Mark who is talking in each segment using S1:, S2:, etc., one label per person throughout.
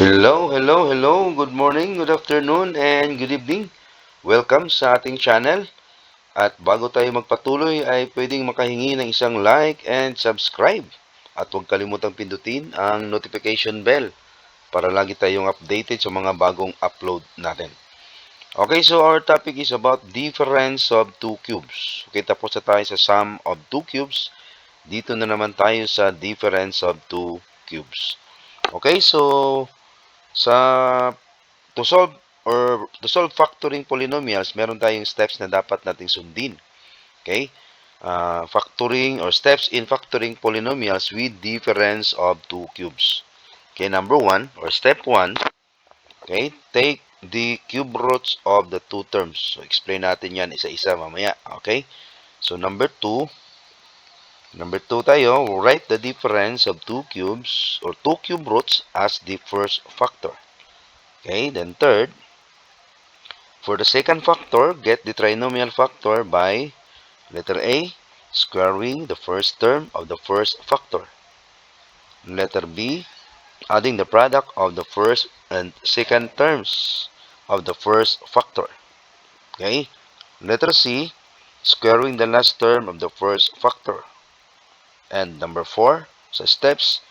S1: Hello. Good morning, good afternoon, and good evening. Welcome sa ating channel. At bago tayo magpatuloy ay pwedeng makahingi ng isang like and subscribe. At huwag kalimutang pindutin ang notification bell para lagi tayong updated sa mga bagong upload natin. Okay, so our topic is about difference of two cubes. Okay, tapos na tayo sa sum of two cubes. Dito na naman tayo sa difference of two cubes. Okay, so sa to solve factoring polynomials, meron tayong steps na dapat nating sundin. Okay? Factoring or steps in factoring polynomials with difference of two cubes. Okay, number 1 or step 1, okay, take the cube roots of the two terms. So, explain natin yan isa-isa mamaya. Okay? So, number 2 tayo, write the difference of two cubes or two cube roots as the first factor. Okay, then third, for the second factor, get the trinomial factor by letter A, squaring the first term of the first factor. Letter B, adding the product of the first and second terms of the first factor. Okay? Letter C, squaring the last term of the first factor. And number 4, sa steps,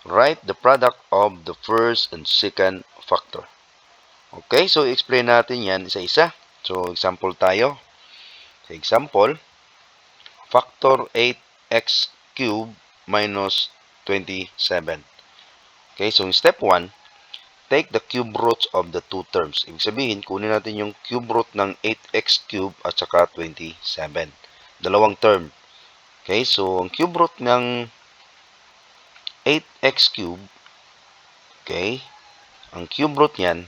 S1: write the product of the first and second factor. Okay, so explain natin yan isa-isa. So, example tayo. Sa example, factor 8x cubed minus 27. Okay, so in step 1, take the cube roots of the two terms. Ibig sabihin, kunin natin yung cube root ng 8x cubed at saka 27. Dalawang term. Okay, so ang cube root ng 8x cubed, okay, ang cube root niyan,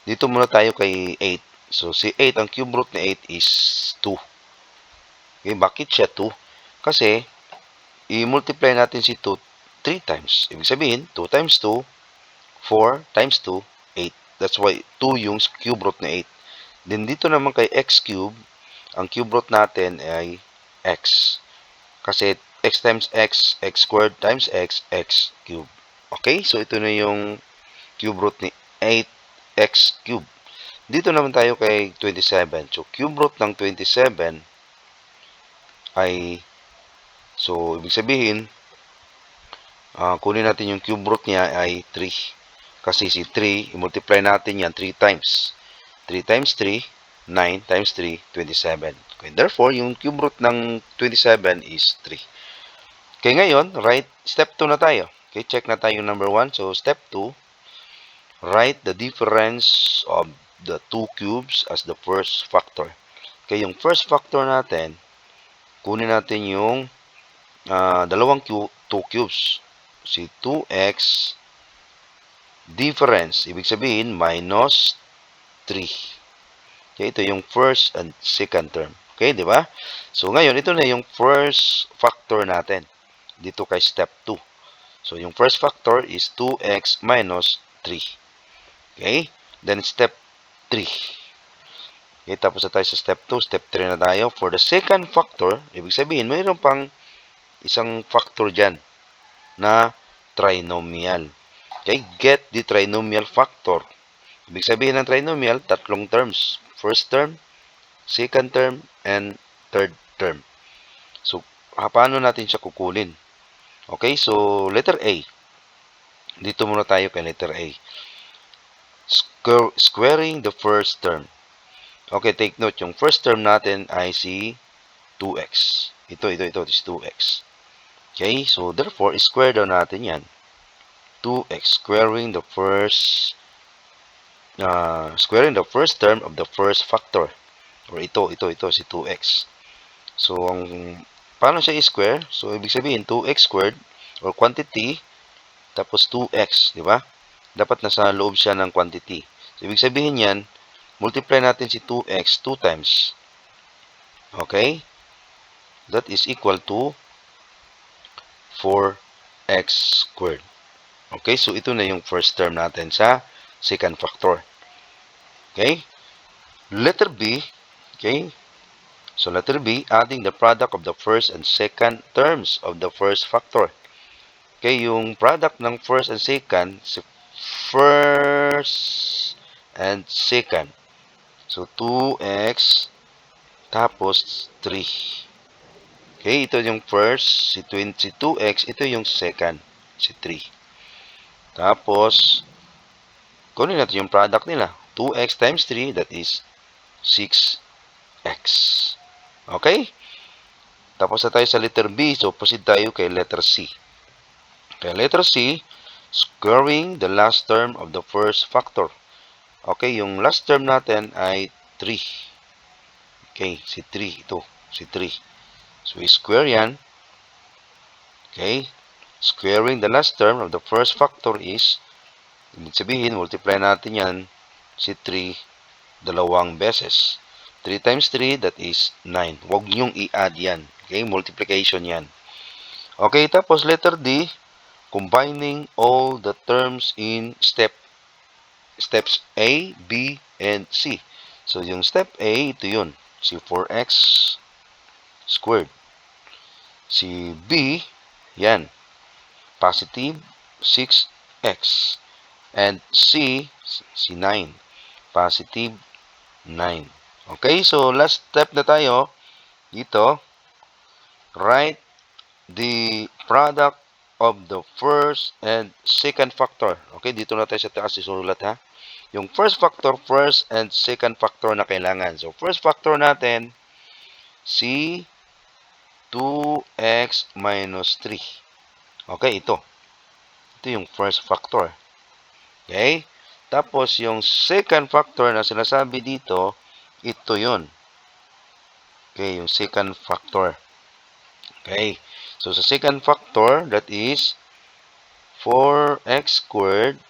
S1: dito muna tayo kay 8. So, si 8, ang cube root na 8 is 2. Okay, bakit siya 2? Kasi, i-multiply natin si 2 3 times. Ibig sabihin, 2 times 2, 4 times 2, 8. That's why 2 yung cube root na 8. Then, dito naman kay x cube, ang cube root natin ay x. Kasi, x times x, x squared times x, x cube. Okay, so ito na yung cube root ni 8x cube. Dito naman tayo kay 27. So, cube root ng 27 ay, so, ibig sabihin, kunin natin yung cube root niya ay 3. Kasi si 3, i-multiply natin yan 3 times. 3 times 3, 9 times 3, 27. Okay, therefore, yung cube root ng 27 is 3. Okay, ngayon, step 2 na tayo. Okay, check na tayo yung number 1. So, step 2, write the difference of the two cubes as the first factor. Okay, yung first factor natin, kunin natin yung dalawang two cubes. Si 2x difference, ibig sabihin minus 3. Okay, ito yung first and second term. Okay, di ba? So, ngayon, ito na yung first factor natin dito kay step 2. So, yung first factor is 2x minus 3. Okay? Then, step 3. Okay, tapos na tayo sa step 2. Step 3 na tayo. For the second factor, ibig sabihin, mayroon pang isang factor dyan na trinomial. Okay? Get the trinomial factor. Ibig sabihin ng trinomial, tatlong terms. First term, second term, and third term. So, paano natin siya kukunin? Okay, so letter A. Dito muna tayo kay letter A. Squaring the first term. Okay, take note. Yung first term natin ay si 2x. Ito is 2x. Okay, so therefore, square down natin yan. 2x squaring the first term of the first factor. Or ito si 2x. So, paano siya i-square? So, ibig sabihin, 2x squared or quantity, tapos 2x, di ba? Dapat nasa loob siya ng quantity. So, ibig sabihin yan, multiply natin si 2x 2 times. Okay? That is equal to 4x squared. Okay? So, ito na yung first term natin sa second factor. Okay? Letter B. Okay? So, letter B, adding the product of the first and second terms of the first factor. Okay? Yung product ng first and second, first and second. So, 2x tapos 3. Okay, ito yung first, si 2x, ito yung second, si 3. Tapos, kunin natin yung product nila. 2x times 3, that is 6x. Okay? Tapos na tayo sa letter B, so proceed tayo kay letter C. Kay letter C, squaring the last term of the first factor. Okay, yung last term natin ay 3. Okay, si 3 ito, si 3. So, square yan. Okay, squaring the last term of the first factor is, ibig sabihin, multiply natin yan, si 3, dalawang beses. 3 times 3, that is 9. Huwag niyong i-add yan. Okay, multiplication yan. Okay, tapos letter D, combining all the terms in steps A, B, and C. So, yung step A, ito yun. Si 4x squared. Si B, yan. Positive 6x. And C, si 9. Positive 9. Okay, so last step na tayo. Dito, write the product of the first and second factor. Okay, dito na tayo sa taas isulat ha. Yung first factor, first and second factor na kailangan. So, first factor natin, si 2x minus 3. Okay, ito. Ito yung first factor. Okay? Tapos, yung second factor na sinasabi dito, ito yun. Okay, yung second factor. Okay. So, sa second factor, that is 4x squared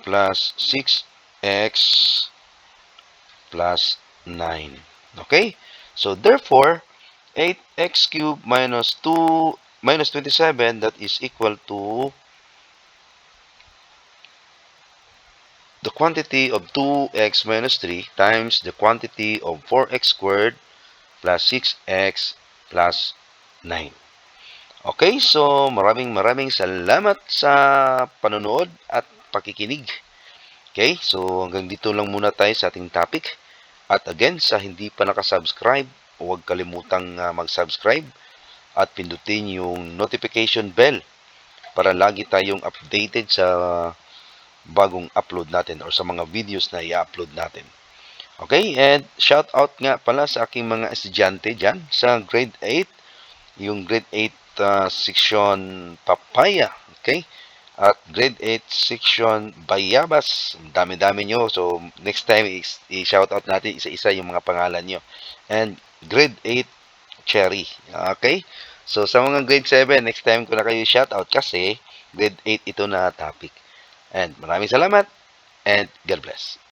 S1: plus 6x plus 9. Okay? So, therefore, 8x cubed minus 27, that is equal to the quantity of 2x minus 3 times the quantity of 4x squared plus 6x plus 9. Okay, so maraming salamat sa panonood at pakikinig. Okay, so hanggang dito lang muna tayo sa ating topic. At again, sa hindi pa nakasubscribe, huwag kalimutang mag-subscribe at pindutin yung notification bell para lagi tayong updated sa bagong upload natin or sa mga videos na i-upload natin. Okay, and shout out nga pala sa aking mga estudyante dyan sa grade 8, yung grade 8 section Papaya, okay? At grade 8 section Bayabas. Dami-dami nyo. So, next time, i-shout out natin isa-isa yung mga pangalan nyo. And grade 8 Cherry. Okay? So, sa mga grade 7, next time ko na kayo shout out kasi grade 8 ito na topic. And maraming salamat and God bless.